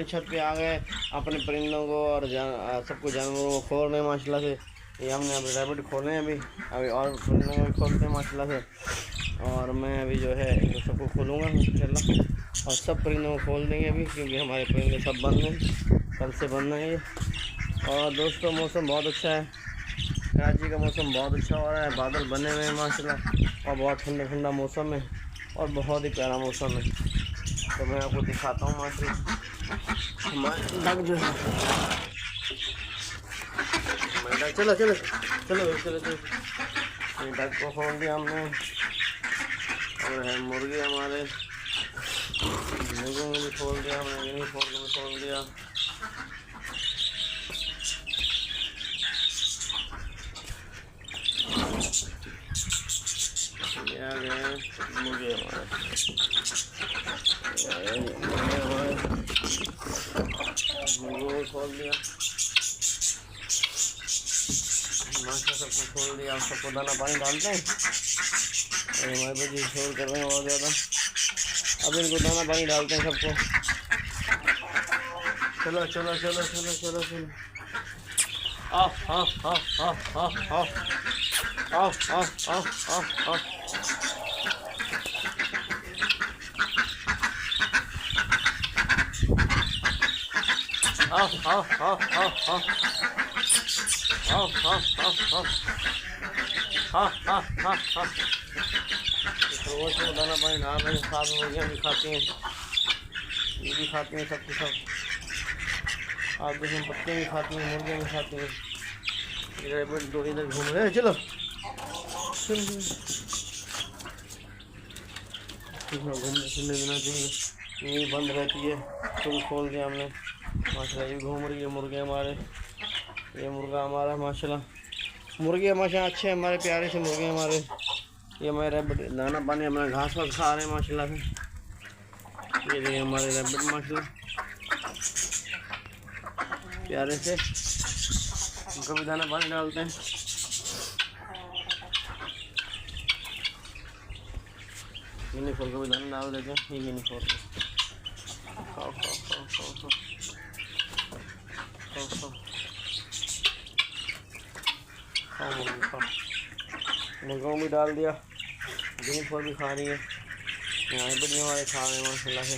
अपनी छत पे आ गए अपने परिंदों को और सबको जानवरों को खोल रहे हैं माशाल्लाह से। ये हमने अभी रैबिट खोले हैं अभी और परिंदों को भी खोलते हैं माशाल्लाह से। और मैं अभी जो है इन सबको खोलूँगा इंशाल्लाह और सब परिंदों को खोल देंगे अभी, क्योंकि हमारे परिंदे सब बंद हैं, कल से बंद है ये। और दोस्तों मौसम बहुत अच्छा है, कराची का मौसम बहुत अच्छा हो रहा है, बादल बने हुए हैं माशाल्लाह और बहुत ठंडा ठंडा मौसम है और बहुत ही प्यारा मौसम है। तो मैं आपको दिखाता हूँ माशाल्लाह हमारे डक जो है। चलो चलो चलो चलो चलो डक को खोल दिया हमने। और है मुर्गे हमारे, मुर्गों को भी खोल दिया हमने, यूनिफॉर्म को भी खोल दिया। ये आ गए मुर्गे हमारे, मुर्गों को खोल दिया माशा, सबको खोल दिया। सबको दाना पानी डालते हैं और हमारे बच्चे शोर कर रहे हैं बहुत ज़्यादा। अब इनको दाना पानी डालते हैं सबको। चलो चलो चलो चलो चलो चलो आओ आओ आओ आओ आओ आओ आओ आओ आओ आओ आओ। आओ आओ आओ आओ आओ आओ आओ आओ आओ हाँ हाँ हाँ हाँ। रोज़ को दाना पानी डाल रहे हैं, साथ में मुर्गियाँ भी खाती हैं, ये भी खाती हैं, सब के सब। आप देखें पत्ते भी खाती हैं, मुर्गियाँ भी खाती हैं। रैबिट दो इधर घूम रहे हैं। चलो घूमने फिरने देना चाहिए, यही बंद रहती है। तो खोल दिया हमने माशाल्लाह, ये घूम रही है मुर्गे हमारे। ये मुर्गा हमारा माशाल्लाह, मुर्गे माशाल्लाह अच्छे हमारे प्यारे से मुर्गे हमारे। ये हमारे रैबिट दाना पानी हमारे घास वास खा रहे हैं माशाल्लाह से। ये रहे हमारे रैबिट माशाल्लाह प्यारे से, उनको भी दाना पानी डालते हैं। यूनिफॉर्म को भी दाना डाल देते हैं। ये यूनिफॉर्म खाओ खाओ खाओ खाओ खाओ खाओ खाओ खाओ मुर्गी खाओ। मुर्गों भी डाल दिया, यूनिफॉर्म भी खा रही है, यहाँ पर भी हमारे खा रहे हैं माशाल्लाह से।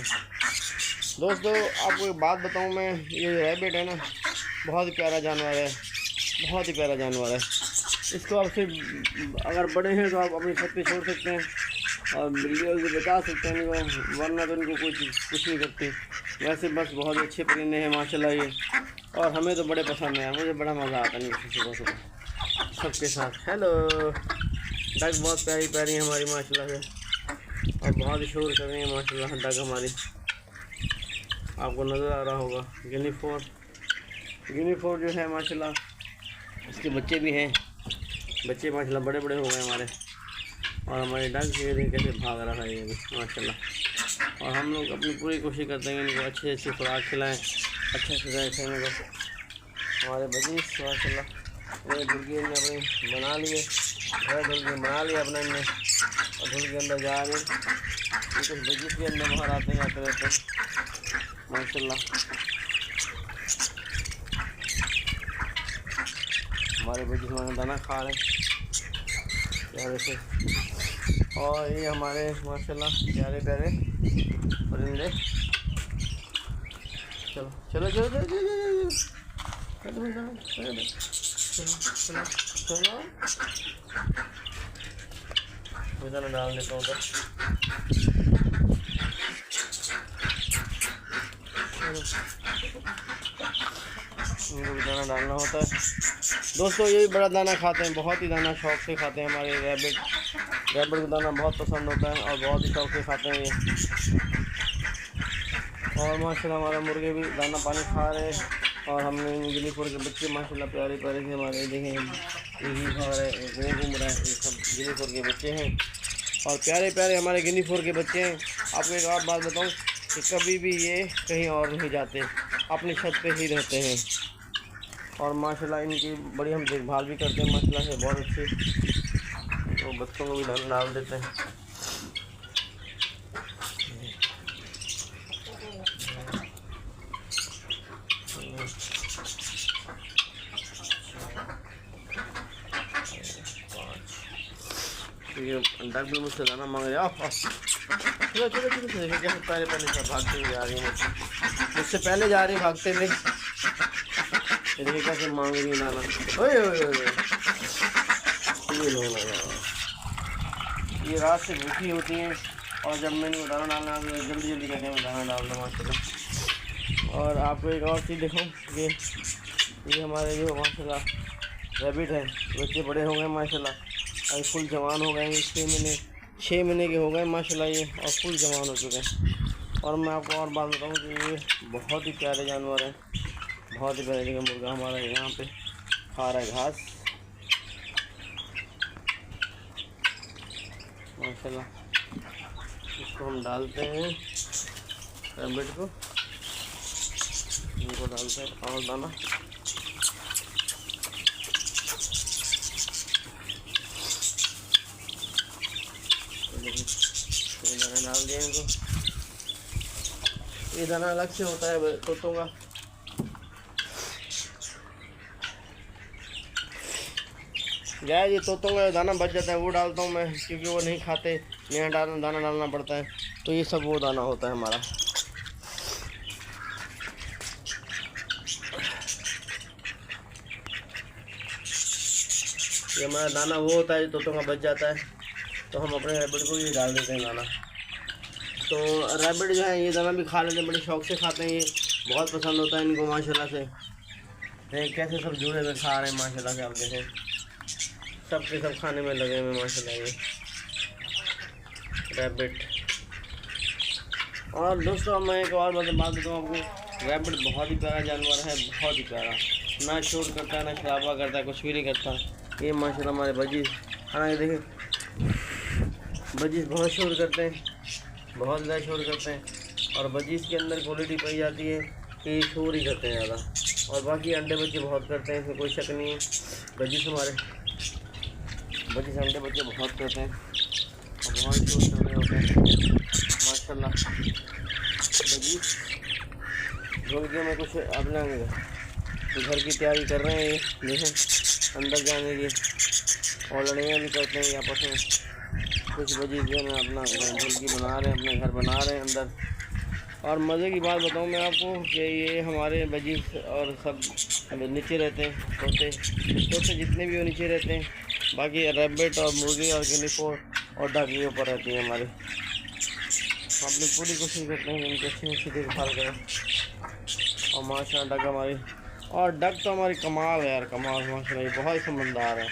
दोस्तों आपको एक बात बताऊँ मैं, ये रैबिट है ना बहुत ही प्यारा जानवर है, बहुत ही प्यारा जानवर है। इसको आप सिर्फ अगर बड़े हैं तो आप अपनी छत पे छोड़ सकते हैं और बिल्लियों से बचा सकते हैं इनको, वरना तो इनको कुछ नहीं करती। वैसे बस बहुत अच्छे परिंदे हैं माशाल्लाह ये, और हमें तो बड़े पसंद हैं, मुझे बड़ा मज़ा आता है सुबह सुबह सबके साथ। हेलो डक बहुत प्यारी प्यारी है हमारी माशाल्लाह से, और बहुत ही शोर कर रही है माशाल्लाह डक हमारी। आपको नज़र आ रहा होगा यूनिफॉर्म जो है माशाल्लाह, इसके बच्चे भी हैं, बच्चे माशाल्लाह बड़े बड़े हो गए हमारे। और हमारे डक ये कैसे भाग रहा है ये भी माशाल्लाह। और हम लोग अपनी पूरी कोशिश करते हैं इनको अच्छे अच्छी खुराक खिलाएँ, अच्छे से रखें इनको। हमारे बजीज माशाल्लाह ये मुर्गी ने अपनी बना लिए, घर धुल के बना लिया अपना इनने, और धुल के अंदर जा रहे कुछ बजीज के अंदर बाहर आते हैं आते रहते हैं माशाल्लाह। हमारे बजीज हमारे दाना खा रहे हैं प्यारे से। और ये हमारे माशाल्लाह प्यारे प्यारे परिंदे। चलो चलो चलो चलो चलो चलो चलो चलो दाना डाल देता हूँ उधर। इनको भी दाना डालना होता है दोस्तों। ये भी बड़ा दाना खाते हैं, बहुत ही दाना शौक़ से खाते हैं हमारे रैबिट को दाना बहुत पसंद होता है और बहुत ही शौक़ से खाते हैं ये। और माशाल्लाह हमारे मुर्गे भी दाना पानी खा रहे हैं, और हमने गिनीफोर के बच्चे माशाल्लाह प्यारे प्यारे से हमारे देखें, यही खा रहे हैं, वो घूम रहा है, ये सब गिनीफोर के बच्चे हैं और प्यारे प्यारे हमारे गिनीफोर के बच्चे हैं। आपको एक और बात बताऊँ कि कभी भी ये कहीं और नहीं जाते, अपनी छत पे ही रहते हैं। और माशाल्लाह इनकी बड़ी हम देखभाल भी करते हैं माशाल्लाह से बहुत अच्छी। तो बच्चों को भी दाना डाल देते हैं। ये डक भी मुझसे दाना मांग रहे हैं। चलो चलो चलो, देखिए कैसे पहले पहले सब भागते हुए जा रही है, मुझसे पहले जा रही है भागते हुए। देखिए कैसे मांग रही है दाना। ओए ओए ओए, ये लो ना, ये रात से भूखी होती हैं और जब मैंने दाना डालना तो जल्दी जल्दी कहते हैं दाना डाल दो माशाल्लाह। और आपको एक और चीज़ दिखाऊँ, ये हमारे जो माशाल्लाह रैबिट है, बच्चे बड़े हो गए माशाल्लाह, अभी फुल जवान हो गए। 6 महीने के हो गए माशाल्लाह ये, और फुल जवान हो चुके हैं। और मैं आपको और बात बताऊँ कि ये बहुत ही प्यारे जानवर हैं, बहुत ही प्यारे। का मुर्गा हमारा यहाँ पे खा रहा है घास माशाल्लाह। इसको हम डालते हैं रैबिट को, इनको डालते हैं और दाना। दाना डाल दिया इनको। ये दाना अलग से होता है तोतों का। गाय ये तोतों का दाना बच जाता है वो डालता हूँ मैं, क्योंकि वो नहीं खाते, नया दाना डालना पड़ता है। तो ये सब वो दाना होता है हमारा। ये हमारा दाना वो होता है जो तोतों का बच जाता है, तो हम अपने रैबिट को ये डाल देते हैं दाना। तो रैबिट जो है ये दाना भी खा लेते हैं, बड़े शौक से खाते हैं, ये बहुत पसंद होता है इनको माशाल्लाह से। कैसे सब जुड़े हुए खा रहे हैं माशाल्लाह से, आप देखें सब के सब खाने में लगे हुए माशाल्लाह ये रैबिट। और दोस्तों मैं एक और बात बताऊँ आपको, रैबिट बहुत ही प्यारा जानवर है, बहुत ही प्यारा, ना शोर करता है ना शराबा करता है, कुछ भी नहीं करता ये माशाल्लाह। हमारे बजीज हालांकि देखिए बजीज बहुत शोर करते हैं, बहुत ज़्यादा शोर करते हैं। और बजीज के अंदर क्वालिटी पाई जाती है कि शोर ही करते हैं ज़्यादा, और बाकी अंडे बच्चे बहुत करते हैं, इसमें कोई शक नहीं है। बजीज हमारे बजीज अंडे बच्चे बहुत करते हैं और बहुत शोर कर रहे होते हैं माशाल्लाह। बजीज मुर्गियों में कुछ अपना घर की तैयारी कर रहे हैं, ये देखें अंदर जाने की, और लड़ाइयाँ भी करते हैं आपस में। कुछ बजीज जो है अपना मुर्गी बना रहे हैं, अपने घर बना रहे हैं अंदर। और मज़े की बात बताऊं मैं आपको कि ये हमारे बजीज और सब नीचे रहते हैं, तोते जितने भी वो नीचे रहते हैं, बाकी रैबिट और मुर्गी और गिनीफोर और डक ये ऊपर रहती है हमारे। हम लोग पूरी कोशिश करते हैं इनकी अच्छी देखभाल करें। और माशाल्लाह डक हमारी, और डक तो हमारी कमाल है यार, कमाल माशाल्लाह, ये बहुत समझदार है।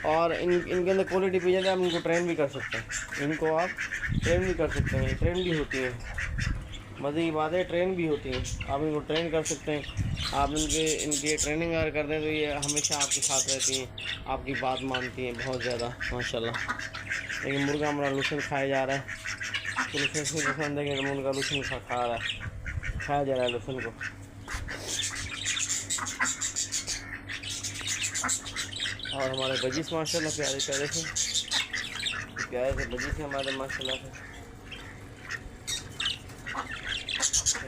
और इनके अंदर क्वालिटी भी जाती है, आप इनको ट्रेन भी कर सकते हैं, इनको आप ट्रेन भी कर सकते हैं, ट्रेन भी होती है। मज़े की बात है, ट्रेन भी होती हैं, आप इनको ट्रेन कर सकते हैं। आप इनकी ट्रेनिंग अगर कर दें तो ये हमेशा आपके साथ रहती हैं, आपकी बात मानती हैं बहुत ज़्यादा माशाल्लाह। लेकिन मुर्गा हमारा लूसन खाया जा रहा है, तो लूसन से पसंद है कि मुर्गा लूसन खाया जा रहा है लूसन को। और हमारे बजीज माशाल्लाह प्यारे प्यारे से बजीज है हमारे माशाल्लाह से,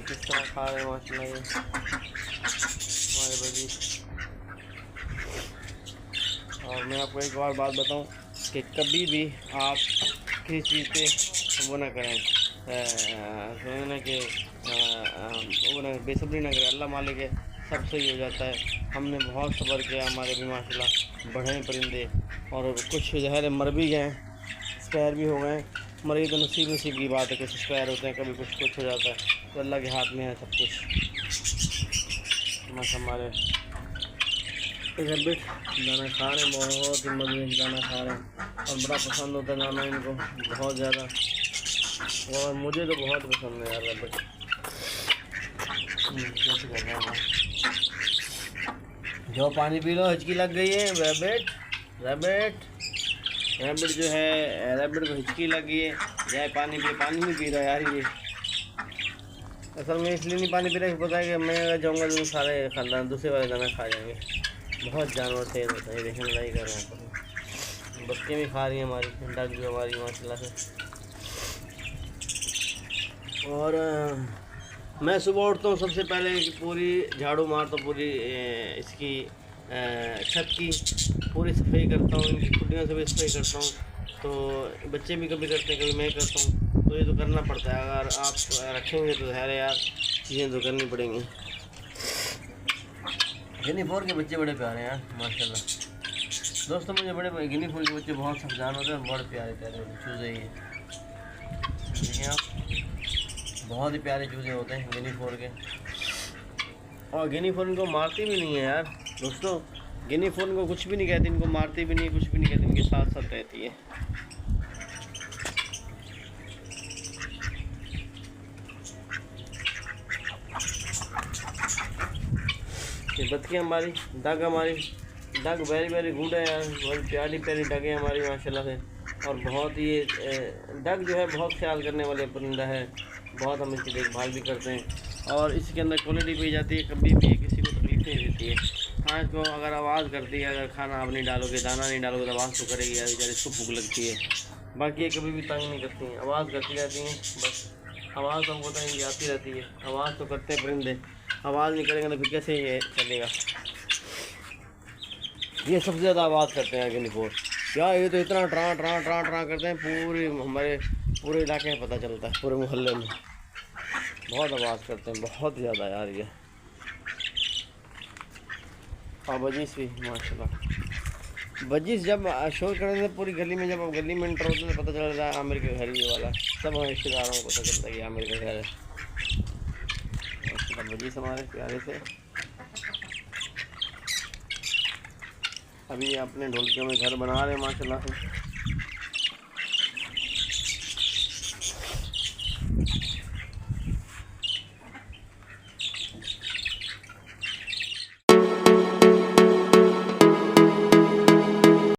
किस तरह खा रहे हैं माशाल्लाह ये हमारे बजीज। और मैं आपको एक और बात बताऊं कि कभी भी आप किसी चीज़ पे वो ना करें, समझना कि वो ना बेसब्री ना करें, अल्लाह मालिक है, सब सही हो जाता है। हमने बहुत सब्र किया, हमारे भी माशाल्लाह बढ़े परिंदे, और कुछ जहर मर भी गए, स्पैर भी हो गए। मरीज तो नसीब की बात है, कुछ स्पैर होते हैं, कभी कुछ हो जाता है, तो अल्लाह के हाथ में है सब कुछ। बस हमारे इधर भी दाना खा रहे हैं, बहुत ही मज़े दाना खा रहे हैं, और बड़ा पसंद होता है दाना इनको बहुत ज़्यादा, और मुझे तो बहुत पसंद है यार रैबिट। कैसे कर रहा हूँ, जो पानी पी लो, हिचकी लग गई है रैबिट जो है, रैबिट को हिचकी लगी है, जाए पानी नहीं पी रहा यार ये। असल में इसलिए नहीं पानी पी रहा, पता है कि मैं अगर जाऊँगा तो सारे खानदान दूसरे वाले दाना खा जाएंगे। बहुत जानवर तेज होता है, देखने लड़ाई कर रहे हैं, बच्चे भी खा रही हैं हमारी, डक भी हमारी माशाल्लाह से। और मैं सुबह उठता हूँ, सबसे पहले पूरी झाड़ू मारता हूँ, पूरी इसकी छत की पूरी सफाई करता हूँ, इनकी खुटियों से भी सफाई करता हूँ। तो बच्चे भी कभी करते हैं, कभी मैं करता हूँ, तो ये तो करना पड़ता है। अगर आप रखेंगे तो ज़ाहिर है यार चीज़ें तो करनी पड़ेंगी। गिनी फोर के बच्चे बड़े प्यारे हैं माशाल्लाह। दोस्तों मुझे बड़े गिनी फोर के बच्चे बहुत समझान होते हैं, बड़े प्यारे प्यारे चूज़े ये देखिए आप, बहुत ही प्यारे चूज़े होते हैं गिनी फोर के। और गिनी फोर इनको मारती भी नहीं है यार दोस्तों, गिनी फोर इनको कुछ भी नहीं कहती, इनको मारती भी नहीं, कुछ भी नहीं कहती, इनके साथ साथ रहती है। ये बतखें हमारी, डग हमारी, डग वेरी वेरी गुड है यार, बहुत प्यारी प्यारी डग है हमारी माशाल्लाह से। और बहुत ही डग जो है बहुत ख्याल करने वाले परिंदा है, बहुत हम इसकी देखभाल भी करते हैं। और इसके अंदर क्वालिटी भी जाती है, कभी भी किसी को तकलीफ नहीं देती है। हाँ इसको अगर आवाज़ करती है, अगर खाना आप नहीं डालोगे, दाना नहीं डालोगे तो आवाज़ तो करेगी यार, बेचारी इसको भूख लगती है। बाकी ये कभी भी तंग नहीं करती हैं, आवाज़ करती रहती हैं बस। आवाज़ तो हमको पता है आती रहती है, आवाज़ तो करते हैं परिंदे, आवाज़ नहीं करेंगे तो फिर कैसे ये चलेगा। ये सबसे ज़्यादा आवाज़ करते हैं गिनी फोर यार, ये तो इतना ट्रा ट्रा ट्रा ट्रा करते हैं, पूरे हमारे पूरे इलाके में पता चलता है, पूरे मोहल्ले में बहुत आवाज़ करते हैं, बहुत ज़्यादा यार ये। और बजीस भी माशाल्लाह, बजीस जब शोर करने से पूरी गली में, जब आप गली में इंटर होते हैं तो पता चल रहा है आमिर के घर ये वाला, सब रिश्तेदारों को पता चलता है कि आमिर का घर है। बजीस हमारे प्यारे से अभी अपने ढोलकियों में घर बना रहे हैं माशाल्लाह से।